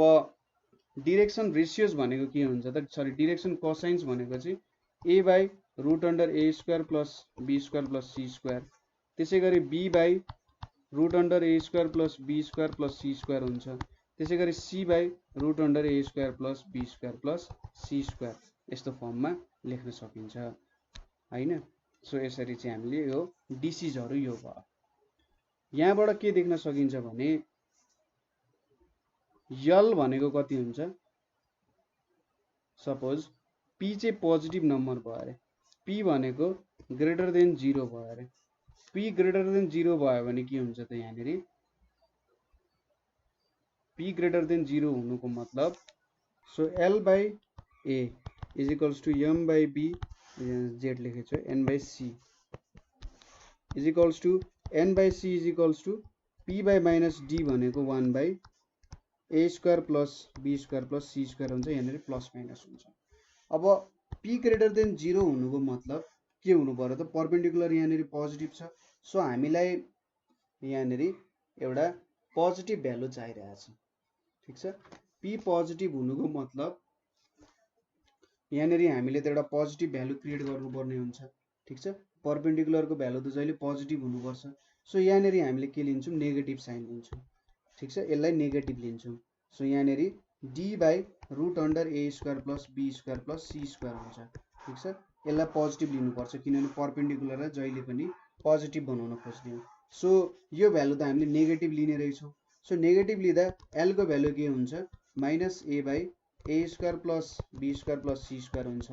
डिरेक्सन रेशियोज भनेको के हुन्छ त सरी डिरेक्सन कोसाइन्स भनेको चाहिँ A by root under A square plus B square plus C square. त्यसै गरी B by root under A square plus B square plus C square हुन्छ। त्यसै गरी C by root under A square plus B square plus C square यस्तो फर्ममा लेख्न सकिन्छ हैन। सो यसरी चाहिँ हामीले यो डिसिजहरू यो भयो। यहाँबाट के देख्न सकिन्छ भने यल भनेको कति हुन्छ, सपोज पी चाहिँ पोजिटिभ नम्बर भयो अरे, पी भनेको ग्रेटर देन 0 भयो अरे। पी ग्रेटर देन 0 भयो भने के हुन्छ त यहाँनिर पी ग्रेटर देन 0 हुनुको मतलब so L by A is equals to M by B Z लेखेको छु N by C is equals to N by C is equals to P by minus D भनेको 1 by A square plus B square plus C square हुन्छ। यहाँनिर plus minus हुन्छ। अब P greater than 0 हुनुको मतलब के हुनु पर्यो त, परपेन्डिकुलर यहाँनिर पोजिटिभ छ। सो हामीलाई यहाँनिर एउटा पोजिटिभ भ्यालु चाहिरहेछ, ठिक छ। पी पोजिटिभ हुनुको मतलब यहाँनिर हामीले त एउटा पोजिटिभ भ्यालु क्रिएट गर्नुपर्ने हुन्छ, ठिक छ। परपेन्डिकुलरको भ्यालु त जहिले पोजिटिभ हुनुपर्छ। सो यहाँनिर हामीले के लिन्छौँ, नेगेटिभ साइन लिन्छौँ, ठिक छ। यसलाई नेगेटिभ लिन्छौँ। सो यहाँनिर D by root under A square plus B square plus C square हुन्छ, ठिक छ। यसलाई पोजिटिभ लिनुपर्छ किनभने परपेन्डिकुलरलाई जहिले पनि पोजिटिभ बनाउन खोज्ने हो। सो यो भ्यालु त हामीले नेगेटिभ लिने रहेछौँ। सो नेगेटिभ लिँदा एलको भ्यालु के हुन्छ, minus A by A square plus B square plus C square हुन्छ।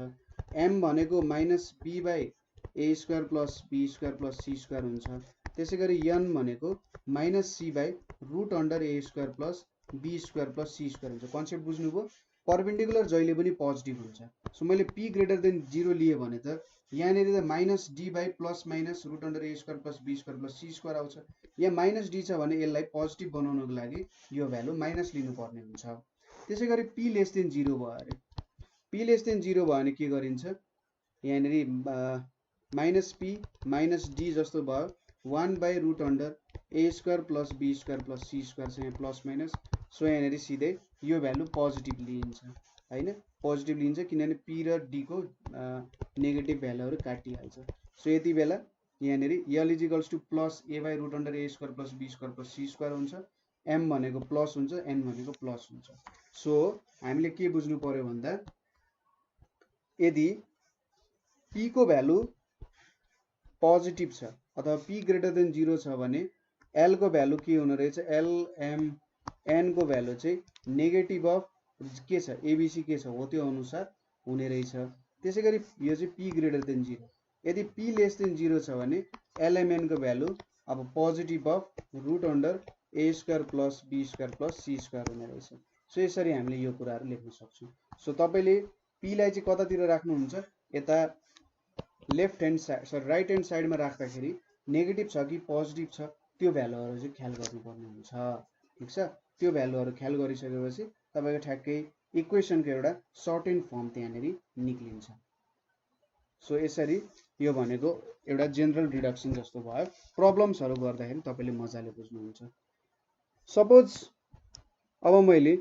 एम भनेको minus B by A square plus B square plus C square हुन्छ। त्यसै गरी एन भनेको minus C by root under A square plus B square plus C square हुन्छ। Concept बुझ्नुभयो, perpendicular जहिले पनि पोजिटिभ हुन्छ। सो मैले पी ग्रेटर देन 0 लिएँ भने त यहाँनिर त minus D by plus minus root under A square plus B square plus C square आउँछ। यहाँ माइनस डी छ भने यसलाई पोजिटिभ बनाउनको लागि यो भ्यालु माइनस लिनुपर्ने हुन्छ। त्यसै गरी पी लेस देन 0 भयो अरे, पी लेस देन 0 भयो भने के गरिन्छ, यहाँनिर माइनस पी माइनस डी जस्तो भयो 1 by root under A square plus B square plus C square छ, यहाँ प्लस माइनस। सो यहाँनिर सिधै यो भ्यालु पोजिटिभ लिइन्छ हैन, पोजिटिभ लिन्छ किनभने पी र डी को नेगेटिभ भ्यालुहरू काटिहाल्छ। सो यति बेला यहाँनिर L is equals to plus A by root under A square plus B square plus C square हुन्छ। एम भनेको प्लस हुन्छ, एन भनेको प्लस हुन्छ। सो हामीले के बुझ्नु पर्यो भन्दा यदि पी को भ्यालु पोजिटिभ छ अथवा पी ग्रेटर देन 0 छ भने एल को भ्यालु के हुने रहेछ, एल एम एन को भ्यालु चाहिँ नेगेटिभ अफ के छ, एबिसी के छ हो त्यो अनुसार हुने रहेछ। त्यसै गरी यो चाहिँ पी ग्रेटर देन 0। यदि पी लेस देन 0 छ भने एलएमएन को भ्यालु अब positive of root under A square plus B square plus C square हुने रहेछ। सो यसरी हामीले यो कुराहरू लेख्न सक्छौँ। सो तपाईँले पीलाई चाहिँ कतातिर राख्नुहुन्छ, यता left hand side sorry right hand साइडमा राख्दाखेरि नेगेटिभ छ कि पोजिटिभ छ त्यो भ्यालुहरू चाहिँ ख्याल गर्नुपर्ने हुन्छ, ठिक छ। त्यो भ्यालुहरू ख्याल गरिसकेपछि तपाईँको ठ्याक्कै इक्वेसनको एउटा सर्ट एन्ड फर्म त्यहाँनिर निक्लिन्छ। सो यसरी यो भनेको एउटा जेनरल रिडक्सन जस्तो भयो। प्रब्लम्सहरू गर्दाखेरि तपाईँले मजाले बुझ्नुहुन्छ। सपोज अब मैले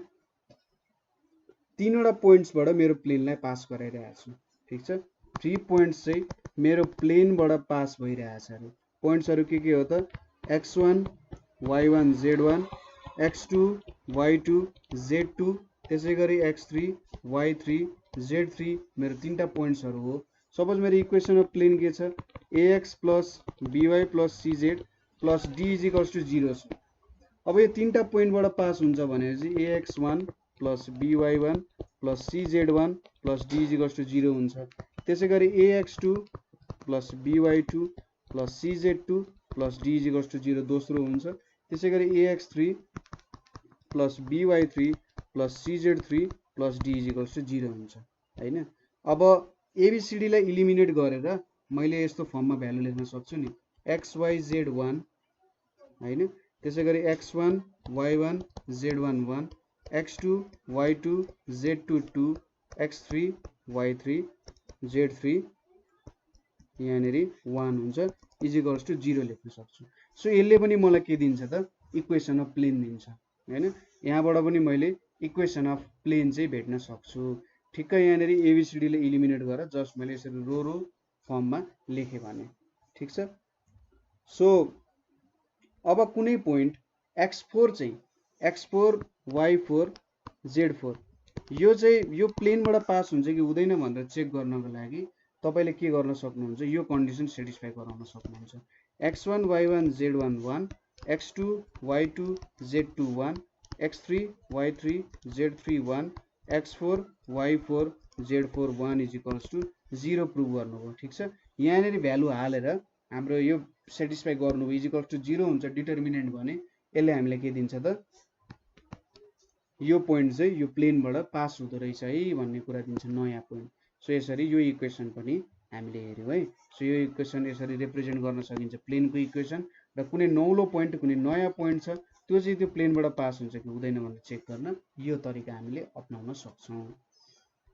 3वटा पोइन्ट्सबाट मेरो प्लेनलाई पास गराइरहेको छु, ठिक छ। 3 पोइन्ट्स चाहिँ मेरो प्लेनबाट पास भइरहेछ अरे। पोइन्ट्सहरू के हो त, x1 y1 z1 x2 y2 z2 त्यसै गरी x3 y3 z3 मेरो 3टा पोइन्ट्सहरू हो। सपोज मेरो इक्वेसन अफ प्लेन के छ, ax plus by plus cz plus d is equals to 0 छ। अब यो 3टा पोइन्टबाट पास हुन्छ भनेपछि ax1 plus by1 plus cz1 plus d is equals to 0 हुन्छ। त्यसै गरी ax2 plus by2 plus cz2 plus d is equals to 0 दोस्रो हुन्छ। त्यसै गरी ax3 plus by3 plus cz3 plus d is equals to 0 हुन्छ हैन। अब एबीसीडी लाई इलिमिनेट गरेर मैले यस्तो फर्ममा भ्यालु लेख्न सक्छु नि, xyz1 हैन। त्यसै गरी x1 y1 z1 1 x2 y2 z2 2 x3 y3 z3 यहाँनिर 1 हुन्छ इज इक्वल्स टू 0 लेख्न सक्छु। सो यसले पनि मलाई के दिन्छ त, इक्वेसन अफ प्लेन दिन्छ हैन। यहाँबाट पनि मैले इक्वेसन अफ प्लेन चाहिँ भेट्न सक्छु। ठिक्क यहाँनिर एबीसीडी ले इलिमिनेट गरेर जस्ट मैले यसरी रो रो फर्ममा लेखे भने ठीक छ। सो अब कुनै पोइन्ट x4 चाहिँ x4 y4 z4 यो चाहिँ यो प्लेनबाट पास हुन्छ कि हुँदैन भनेर चेक गर्नको लागि तपाईले के गर्न सक्नुहुन्छ, यो कन्डिसन सेटिस्फाई गराउन सक्नुहुन्छ। x1 y1 z1 1 x2 y2 z2 1 x3 y3 z3 1 x4 y4 z4 1 is equals to 0 prove गर्नुभयो ठीक छ। यहाँनिर भ्यालु हालेर हाम्रो यो सेटिस्फाई गर्नुभयो इज इक्वल्स टु 0 हुन्छ डिटर्मिनेन्ट भने यसले हामीले के दिन्छ त यो पोइन्ट चाहिँ यो प्लेनबाट पास हुँदो रहेछ है भन्ने कुरा दिन्छ नयाँ पोइन्ट। सो यसरी यो इक्वेसन पनि हामीले हेर्यौं है। सो यो इक्वेसन यसरी रिप्रेजेन्ट गर्न सकिन्छ प्लेनको इक्वेसन र कुनै नौलो पोइन्ट कुनै नयाँ पोइन्ट छ त्यो चाहिँ त्यो प्लेनबाट पास हुन्छ कि हुँदैन भनेर चेक गर्न यो तरिका हामीले अपनाउन सक्छौं।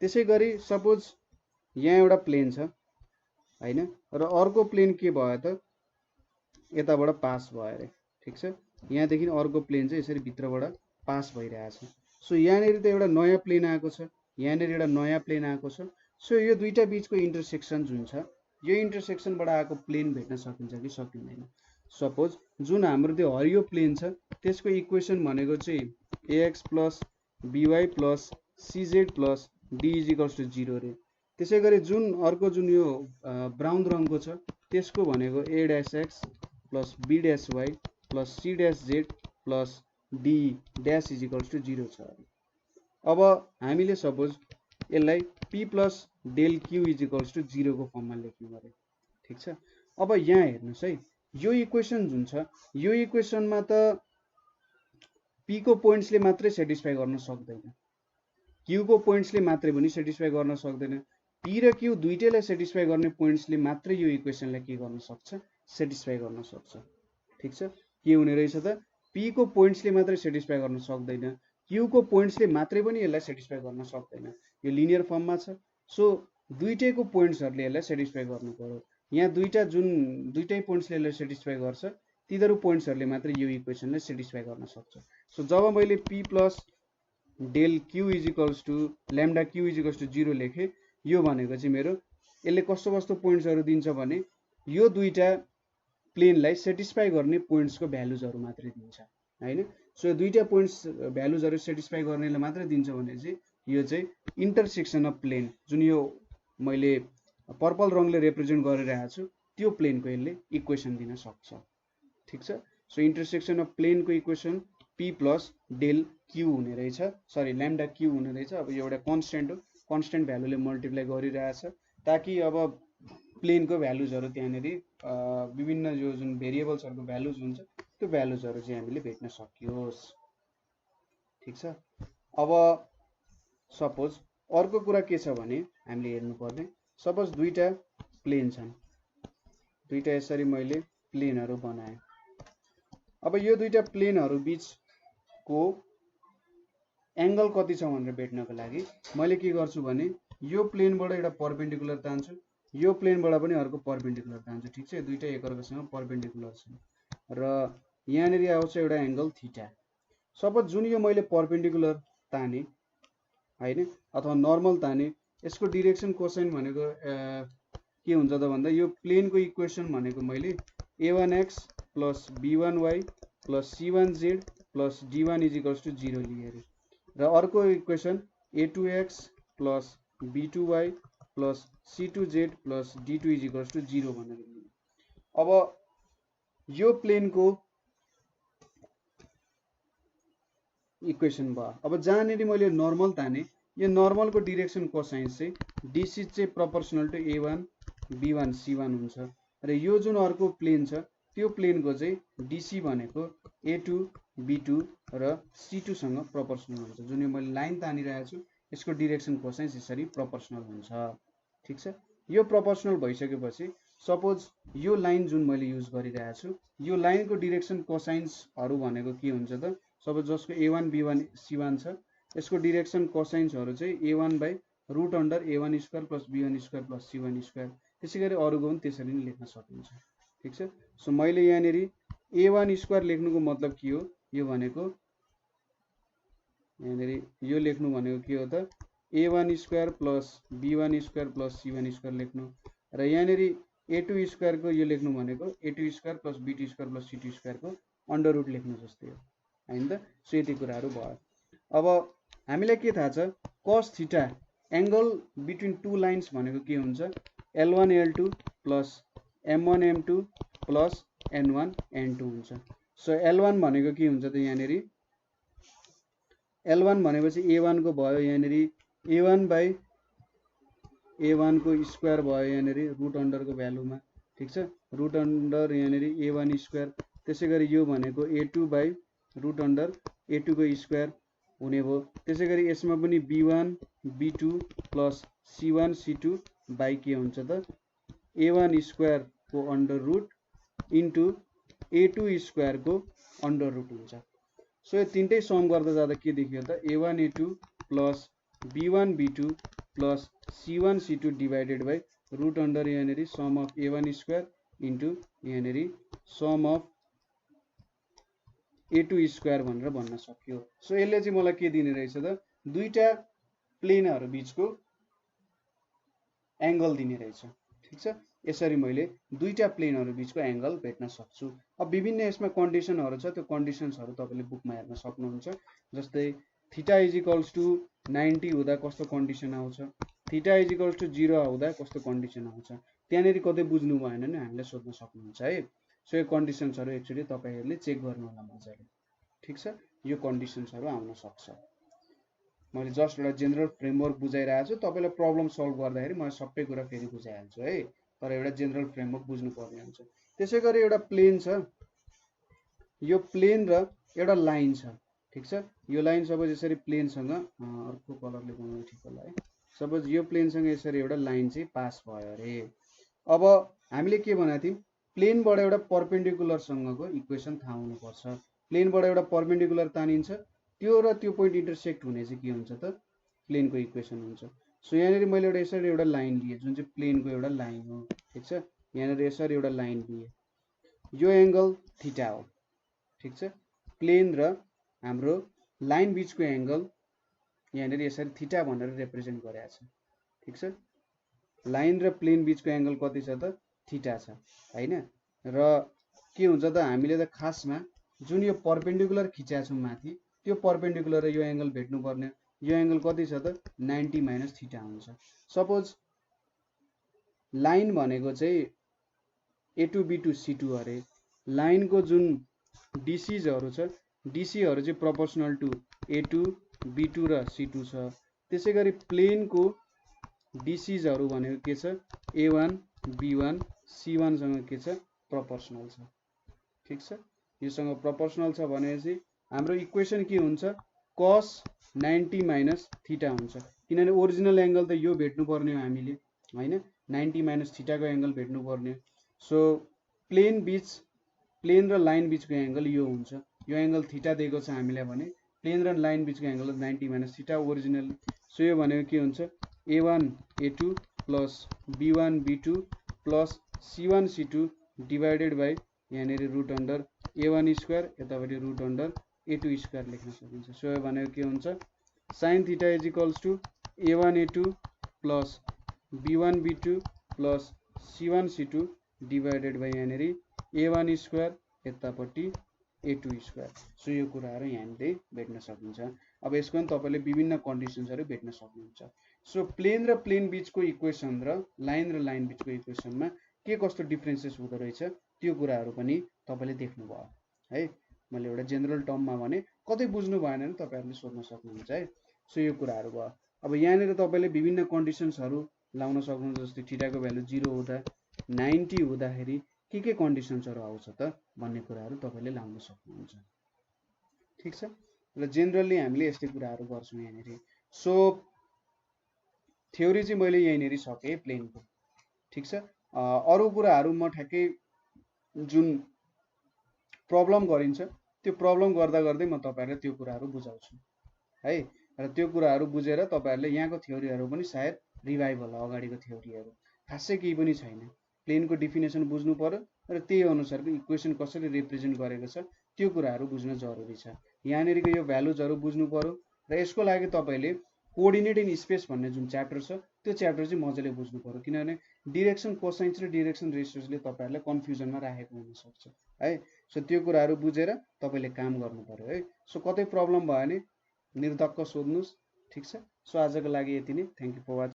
त्यसैगरी सपोज यहाँ एउटा प्लेन छ हैन र अर्को प्लेन के भयो त यताबाट पास भयो अरे ठीक छ। यहाँदेखि अर्को प्लेन चाहिँ यसरी भित्रबाट पास भइरहेछ। सो यहाँनिर त एउटा नयाँ प्लेन आएको छ, यहाँनिर एउटा नयाँ प्लेन आएको छ। सो यो दुईटा बीचको इन्टरसेक्सन जुन छ यो इन्टरसेक्सनबाट आएको प्लेन भेट्न सकिन्छ कि सकिँदैन। सपोज जुन हाम्रो त्यो हरियो प्लेन छ त्यसको इक्वेसन भनेको चाहिँ ax plus by plus cz plus d is equals to 0 रे। त्यसैगरी जुन अर्को जुन यो ब्राउन रङको छ त्यसको भनेको a dash x plus b dash y plus c dash z plus d dash is equals to 0 छ। अब हामीले सपोज यसलाई p plus del q is equals to 0 को फर्ममा लेख्नु पर्यो ठीक छ। अब यहाँ हेर्नुस् है यो इक्वेसन जुन छ यो इक्वेसनमा त p को पोइन्ट्सले मात्रै सेटिस्फाई गर्न सक्दैन, q को पोइन्ट्सले मात्रै पनि सेटिस्फाई गर्न सक्दैन। p र q दुईटैलाई सेटिस्फाई गर्ने पोइन्ट्सले मात्रै यो इक्वेसनलाई के गर्न सक्छ सेटिस्फाई गर्न सक्छ ठीक छ। के हुने रहेछ त p को पोइन्ट्सले मात्रै सेटिस्फाई गर्न सक्दैन, q को पोइन्ट्सले मात्रै पनि यसलाई सेटिस्फाई गर्न सक्दैन। यो लिनियर फर्ममा छ। सो दुईटैको पोइन्ट्सहरुले यसलाई सेटिस्फाई गर्नु पर्यो। यहाँ दुईटै पोइन्ट्सले यसलाई सेटिस्फाई गर्छ तिनीहरु पोइन्ट्सहरुले मात्रै यो इक्वेसनलाई सेटिस्फाई गर्न सक्छ। सो जब मैले p plus del q is equals to lambda q is equals to 0 लेखे यो भनेको चाहिँ मेरो यसले कस्तो कस्तो पोइन्ट्सहरु दिन्छ भने यो दुईटा प्लेनलाई सेटिस्फाई गर्ने पोइन्ट्सको भ्यालुजहरु मात्रै दिन्छ हैन। सो यो दुईटा पोइन्ट्स भ्यालुजहरु सेटिस्फाई गर्नेले मात्रै दिन्छ भने चाहिँ यो चाहिँ इन्टरसेक्सन अफ प्लेन जुन यो मैले पर्पल रङले रिप्रेजेन्ट गरिरहेको छु त्यो प्लेनको यसले इक्वेसन दिन सक्छ ठीक छ। सो इन्टरसेक्सन अफ प्लेनको equation p plus del q हुने रहेछ, सरी ल्याम्डा q हुने रहेछ। अब यो एउटा कन्स्टेन्ट हो, कन्स्टेन्ट भ्यालुले मल्टिप्लाई गरिरहेछ ताकि अब प्लेनको भ्यालुजहरु त्यहाँनेरि विभिन्न यो जुन भेरिएबल्सहरुको भ्यालुज हुन्छ त्यो भ्यालुजहरु चाहिँ हामीले भेट्न सकियोस् ठीक छ। अब सपोज अर्को कुरा के छ भने हामीले हेर्नु पर्ने सपोज दुईटा प्लेन छन्, दुईटा यसरी मैले प्लेनहरु बनाए। अब यो दुईटा प्लेनहरु बीचको एंगल कति छ भनेर भेट्नको लागि मैले के गर्छु भने यो प्लेनबाट एउटा परपेन्डिकुलर तान्छु, यो प्लेनबाट पनि अर्को परपेन्डिकुलर तान्छु ठीक छ। यो दुईटा एकअर्कासँग परपेन्डिकुलर छन् र यहाँनेरि आउँछ एउटा एंगल थीटा। सपोज जुन यो मैले परपेन्डिकुलर ताने हैन अथवा नर्मल ताने यसको डाइरेक्सन कोसाइन भनेको के हुन्छ त भन्दा यो प्लेनको इक्वेसन भनेको मैले a1x plus b1y plus c1z plus d1 is equals to 0 लिए रे र अर्को equation a2x plus b2y plus c2z plus d2 is equals to 0 भनेर लिए। अब यो प्लेनको इक्वेसन भयो। अब जहाँनेरि मैले नर्मल ताने यो नर्मलको डाइरेक्सन कोसाइन चाहिँ dc चाहिँ proportional to a1 b1 c1 हुन्छ र यो जुन अर्को प्लेन छ त्यो प्लेनको चाहिँ dc भनेको a2 b2 र c2 सँग प्रोपोर्शनल हुन्छ। जुन यो मैले लाइन तानिरहेको छु यसको डाइरेक्सन कोसाइन यसरी प्रोपोर्शनल हुन्छ ठीक छ। यो प्रोपोर्शनल भइसकेपछि सपोज यो लाइन जुन मैले युज गरिरहेको छु यो लाइनको डाइरेक्सन कोसाइन्सहरु भनेको के हुन्छ त सपोज जसको a1 b1 c1 छ यसको डाइरेक्सन कोसाइन्सहरु चाहिँ a1 by root under a1 square plus b1 square plus c1 square. त्यसैगरी अरुको पनि त्यसरी नै लेख्न सकिन्छ ठीक छ। सो मैले यहाँनेरि a1 स्क्वायर लेख्नुको मतलब के हो यो भनेको यहाँनेरि यो लेख्नु भनेको के हो त a1 square plus b1 square plus c1 square लेख्नु र यहाँनेरि a2 स्क्वायरको यो लेख्नु भनेको a2 square plus b2 square plus c2 स्क्वायरको अन्डर रुट लेख्नु जस्तै हो हैन त। सो यति कुराहरू भयो। अब हामीलाई के थाहा छ cos theta angle between two lines भनेको के हुन्छ l1 l2 plus m1 m2 plus n1 n2 हुन्छ। सो l1 भनेको के हुन्छ त यहाँनेरि l1 भनेपछि a1 को भयो यहाँनेरि a1 बाई a1 को स्क्वायर भयो यहाँनेरि रुट अंडर को भ्यालुमा ठीक छ रुट अंडर यहाँनेरि a1 स्क्वायर त्यसैगरी यो भनेको a2 by root under a2 को स्क्वायर हुने भयो। त्यसैगरी यसमा पनि b1 b2 plus c1 c2 by के हुन्छ त a1 स्क्वायर को under root into a2 square को अंडर रुट हुन्छ। सो यो तीनटै सम गर्दा जाँदा के देखियो त a1 a2 plus b1 b2 plus c1 c2 divided by root under यहाँनेरि sum of a1 square into यहाँनेरि सम अफ a2 स्क्वायर भनेर भन्न सक्यो। सो यसले चाहिँ मलाई के दिने रहेछ त दुईटा प्लेनहरु बीचको एंगल दिने रहेछ ठीक छ। यसरी मैले दुईटा प्लेनहरु बीचको एंगल भेट्न सक्छु। अब विभिन्न यसमा कन्डिसनहरु छ त्यो कन्डिसन्सहरु तपाईले बुकमा हेर्न सक्नुहुन्छ। जस्तै थीटा इज इक्वल्स टु 90 हुँदा कस्तो कन्डिसन आउँछ थीटा इज इक्वल्स टु 0 हुँदा कस्तो कन्डिसन आउँछ त्यहाँनेरि कतै बुझ्नु भएन भने हामीले सोध्न सक्नुहुन्छ है। सो यो कन्डिसन्सहरु एक्चुअली तपाईहरुले चेक गर्नु होला मजाले ठीक छ। यो कन्डिसन्सहरु आउन सक्छ। मैले जस्ट एउटा जेनरल फ्रेमवर्क बुझाइरहेको छु तपाईलाई प्रब्लम सल्भ गर्दाखेरि म सबै कुरा फेरि बुझाइहाल्छु है तर एउटा जेनरल फ्रेमवर्क बुझ्नु पर्ने हुन्छ। त्यसैगरी एउटा प्लेन छ यो प्लेन र एउटा लाइन छ ठीक छ। यो लाइन सपोज यसरी प्लेन सँग अर्को कलरले बनाउनु ठिक होला है। सपोज यो प्लेन सँग यसरी एउटा लाइन चाहिँ पास भयो रे। अब हामीले के भनेको थियौं प्लेनबाट एउटा परपेन्डिकुलर सँगको इक्वेसन थाहा हुनु पर्छ। प्लेनबाट एउटा परपेन्डिकुलर तानिन्छ त्यो र त्यो पोइन्ट इन्टरसेक्ट हुने चाहिँ के हुन्छ त प्लेनको इक्वेसन हुन्छ। सो यहाँनेरि मैले एउटा यसरी एउटा लाइन लिए जुन चाहिँ प्लेनको एउटा लाइन हो ठीक छ। यहाँनेरि यसरी एउटा लाइन लिए यो एंगल थीटा हो ठीक छ। प्लेन र हाम्रो लाइन बीचको एंगल यहाँनेरि यसरी थीटा भनेर रिप्रेजेन्ट गरेको छ ठीक छ। लाइन र प्लेन बीचको एंगल कति छ त थीटा छ हैन। र के हुन्छ त हामीले त खासमा जुन यो परपेन्डिकुलर खिचेका छौं माथि त्यो परपेन्डिकुलर र यो एंगल भेट्नु पर्ने यो एंगल कति छ त 90 माइनस थीटा हुन्छ। सपोज लाइन भनेको चाहिँ a2 b2 c2 अरे लाइनको जुन डिसीजहरु छ डिसीहरु चाहिँ प्रोपोर्शनल टु a2 b2 र c2 छ। त्यसैगरी प्लेनको डिसीजहरु भनेको के छ a1 b1 c1 सँग के छ प्रोपोर्शनल छ ठीक छ। यो सँग प्रोपोर्शनल छ भनेपछि हाम्रो इक्वेसन के हुन्छ cos 90 माइनस थीटा हुन्छ किनभने ओरिजिनल एंगल त यो भेट्नु पर्ने हो हामीले हैन 90 माइनस थीटा को एंगल भेट्नु पर्ने। सो प्लेन र लाइन बीचको एंगल यो हुन्छ। यो एंगल थीटा दिएको छ हामीलाई भने प्लेन र लाइन बीचको angle 90 minus theta original. So यो भनेको के हुन्छ a1 a2 plus b1 b2 plus c1 c2 divided by यहाँनेरि रुट अंडर a1 स्क्वायर यतापटि रुट अंडर a2 स्क्वायर लेख्न सकिन्छ। सो यो भनेको के हुन्छ sin theta is equals to a1 a2 plus b1 b2 plus c1 c2 divided by यहाँनेरि a1 square यतापटि a2 square. So यो कुराहरु यहाँले भेट्न सकिन्छ। अब यसको पनि तपाईले विभिन्न कन्डिसन्सहरु भेट्न सक्नुहुन्छ। सो प्लेन र प्लेन बीचको इक्वेसन र लाइन बीचको इक्वेसनमा के कस्तो डिफरेन्सेस हुँदो रहेछ त्यो कुराहरु पनि तपाईले देख्नु भयो है। मैले एउटा जेनरल टर्ममा भने कतै बुझ्नु भएन भने तपाईहरुले सोध्न सक्नुहुन्छ है। सो यो कुराहरु भयो। अब यहाँनेर तपाईले विभिन्न कन्डिसन्सहरु लाउन सक्नुहुन्छ। जस्तै थीटाको भ्यालु 0 हुँदा 90 हुँदाखेरि के कन्डिसन्सहरु आउँछ त भन्ने कुराहरु तपाईले लाउन सक्नुहुन्छ ठीक छ। र जेनरली हामीले यस्तै कुराहरु गर्छौं यहाँनेरि। सो थ्योरी चाहिँ मैले यहीँनेरि सके प्लेनको ठीक छ। अरु कुराहरु म ठ्याक्कै जुन प्रब्लम गरिन्छ त्यो प्रब्लम गर्दा गर्दै म तपाईहरुलाई त्यो कुराहरु बुझाउँछु है। र त्यो कुराहरु बुझेर तपाईहरुले यहाँको थ्योरीहरु पनि सायद रिभाइभ होला अगाडिको थ्योरीहरु खासै केही पनि छैन। प्लेनको डेफिनेसन बुझ्नु पर्यो र त्यही अनुसारको इक्वेसन कसरी रिप्रेजेन्ट गरेको छ त्यो कुराहरु बुझ्न जरुरी छ। यहाँनेरिको यो भ्यालुजहरु बुझ्नु पर्यो र यसको लागि तपाईले कोअर्डिनेट इन स्पेस भन्ने जुन च्याप्टर छ त्यो च्याप्टर चाहिँ मजाले बुझ्नु पर्यो, किनभने डिरेक्सन कोसाइन्स र डिरेक्सन रेसियोजले तपाईँहरूलाई कन्फ्युजनमा राखेको हुनसक्छ है। सो त्यो कुराहरू बुझेर तपाईँले काम गर्नु पर्यो है। सो कतै प्रब्लम भयो भने निर्धक्क सोध्नुहोस्, ठिक छ। सो आजको लागि यति नै। Thank you for watching.